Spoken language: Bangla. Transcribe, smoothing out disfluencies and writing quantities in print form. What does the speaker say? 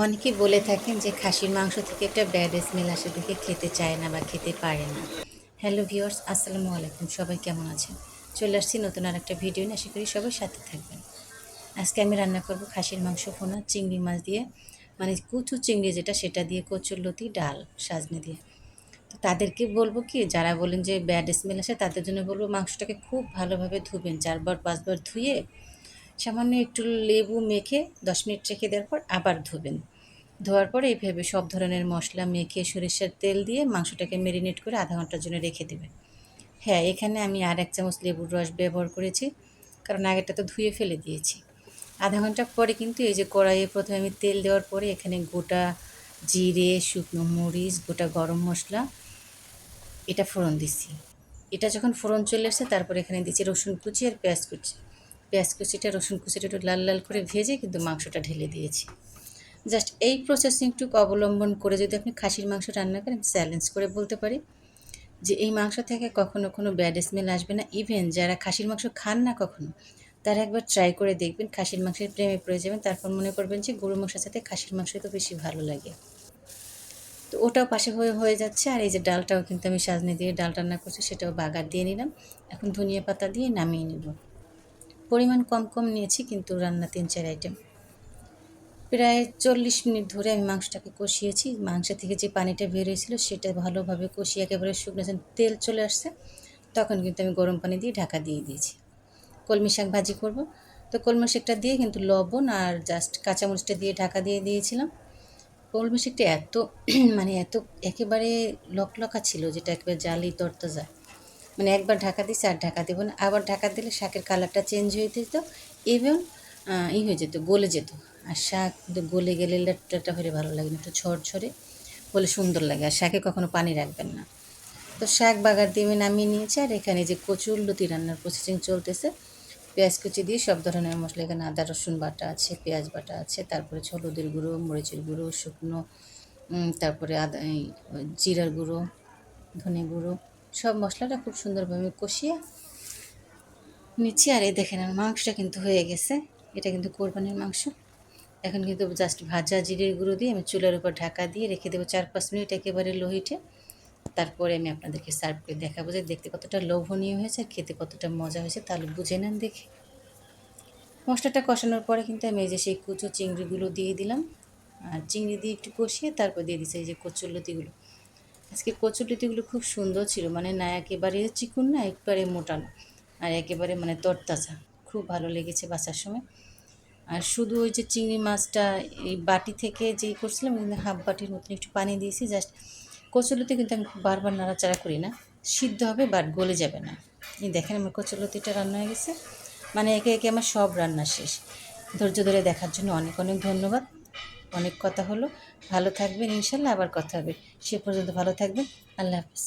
অনেকেই বলে থাকেন যে খাসির মাংস থেকে একটা ব্যাড স্মেল আসে দেখে খেতে চায় না বা খেতে পারে না। হ্যালো ভিউয়ার্স, আসসালামু আলাইকুম। সবাই কেমন আছেন? চলে আসছি নতুন আর একটা ভিডিও নিয়ে। আশা করি সবাই সাথে থাকবেন। আজকে আমি রান্না করব খাসির মাংস ভুনা চিংড়ি মাছ দিয়ে, মানে কুচু চিংড়ি যেটা সেটা দিয়ে কচুরলতি ডাল সাজনে দিয়ে। তো তাদেরকে বলবো কি, যারা বলেন যে ব্যাড স্মেল আসে তাদের জন্য বলবো মাংসটাকে খুব ভালোভাবে ধুবেন, 4-5 বার ধুয়ে সামান্য একটু লেবু মেখে 10 মিনিট রেখে দেওয়ার পর আবার ধুবেন। ধোয়ার পরে এইভাবে সব ধরনের মশলা মেখে সরিষার তেল দিয়ে মাংসটাকে মেরিনেট করে আধা ঘন্টার জন্য রেখে দেবেন। হ্যাঁ, এখানে আমি আর 1 চামচ লেবুর রস ব্যবহার করেছি, কারণ আগেরটা তো ধুয়ে ফেলে দিয়েছি। আধা ঘন্টা পরে কিন্তু এই যে কড়াইয়ে প্রথমে আমি তেল দেওয়ার পরে এখানে গোটা জিরে, শুকনো মরিচ, গোটা গরম মশলা এটা ফোড়ন দিছি। এটা যখন ফোড়ন চলে আসছে তারপরে এখানে দিচ্ছি রসুন কুচি আর পেঁয়াজ কুচি। পেঁয়াজ কুচিটা রসুন কুচিটা একটু লাল লাল করে ভেজে কিন্তু মাংসটা ঢেলে দিয়েছি। জাস্ট এই প্রসেসিংটুকু অবলম্বন করে যদি আপনি খাসির মাংস রান্না করেন, চ্যালেঞ্জ করে বলতে পারি যে এই মাংস থেকে কখনো কোনো ব্যাড স্মেল আসবে না। ইভেন যারা খাসির মাংস খান না কখনো, তারা একবার ট্রাই করে দেখবেন, খাসির মাংসের প্রেমে পড়ে যাবেন। তারপর মনে করবেন যে গরুর মাংসের সাথে খাসির মাংসই তো বেশি ভালো লাগে। তো ওটাও পাশে হয়ে হয়ে যাচ্ছে। আর এই যে ডালটাও কিন্তু আমি সাজনে দিয়ে ডাল রান্না করছি, সেটাও বাগার দিয়ে নিলাম। এখন ধনিয়া পাতা দিয়ে নামিয়ে নেব। পরিমাণ কম কম নিয়েছি, কিন্তু রান্না 3-4 আইটেম। প্রায় 40 মিনিট ধরে আমি মাংসটাকে কষিয়েছি। মাংস থেকে যে পানিটা বের হয়েছিল সেটা ভালোভাবে কষিয়ে একেবারে শুকনো যখন তেল চলে আসছে, তখন কিন্তু আমি গরম পানি দিয়ে ঢাকা দিয়ে দিয়েছি। কলমি শাক ভাজি করব, তো কলমি শাকটা দিয়ে কিন্তু লবণ আর জাস্ট কাঁচামরিচটা দিয়ে ঢাকা দিয়ে দিয়েছিলাম। কলমি শাকটা এত মানে এত একেবারে লকলকা ছিল, যেটা একেবারে জালি তরতাজা। মানে একবার ঢাকা দিছি আর ঢাকা দেবো না, আবার ঢাকা দিলে শাকের কালারটা চেঞ্জ হয়ে যেত, এবং হয়ে যেত, গলে যেত। আর শাক কিন্তু গলে গেলে লেটটা হলে ভালো লাগে না, একটু ঝরঝরে হলে সুন্দর লাগে। আর শাকে কখনো পানি রাখবেন না। তো শাক বাগার দিয়ে আমি নামিয়ে নিয়েছি। আর এখানে যে কচুরলতি রান্নার প্রসেসিং চলতেছে, পেঁয়াজ কুচি দিয়ে সব ধরনের মশলা, এখানে আদা রসুন বাটা আছে, পেঁয়াজ বাটা আছে, তারপরে হলুদের গুঁড়ো, মরিচের গুঁড়ো, শুকনো তারপরে আদা জিরার গুঁড়ো, ধনে গুঁড়ো, সব মশলাটা খুব সুন্দরভাবে কষিয়ে নিচ্ছি। আর এই দেখেন আমার মাংসটা কিন্তু হয়ে গেছে। এটা কিন্তু কোরবানির মাংস। এখন কিন্তু জাস্ট ভাজা জিরের গুঁড়ো দিয়ে আমি চুলার উপর ঢাকা দিয়ে রেখে দেবো 4-5 মিনিট একেবারে লো হিটে। তারপরে আমি আপনাদেরকে সার্ভ করে দেখাবো যে দেখতে কতটা লোভনীয় হয়েছে আর খেতে কতটা মজা হয়েছে, তাহলে বুঝে নেন দেখে। মশলাটা কষানোর পরে কিন্তু আমি এই যে সেই কুচো চিংড়িগুলো দিয়ে দিলাম। আর চিংড়ি দিয়ে একটু কষিয়ে তারপর দিয়ে দিচ্ছি এই যে কচুরলতিগুলো। আজকে কচুরলতিগুলো খুব সুন্দর ছিল, মানে না একেবারে চিকুন না একবারে মোটা না, আর একেবারে মানে তরতাজা। খুব ভালো লেগেছে বাছার সময়। আর শুধু ওই যে চিংড়ি মাছটা এই বাটি থেকে যেই করছিলাম, কিন্তু হাফ বাটির মতন একটু পানি দিয়েছি জাস্ট। কচুরলতি কিন্তু আমি খুব বারবার নাড়াচাড়া করি না, সিদ্ধ হবে বাট গলে যাবে না। এই দেখেন আমার কচুরলতিটা রান্না হয়ে গেছে। মানে একে একে আমার সব রান্না শেষ। ধৈর্য ধরে দেখার জন্য অনেক অনেক ধন্যবাদ। অনেক কথা হলো। ভালো থাকবেন, ইনশাল্লাহ আবার কথা হবে। সে পর্যন্ত ভালো থাকবেন। আল্লাহ হাফিজ।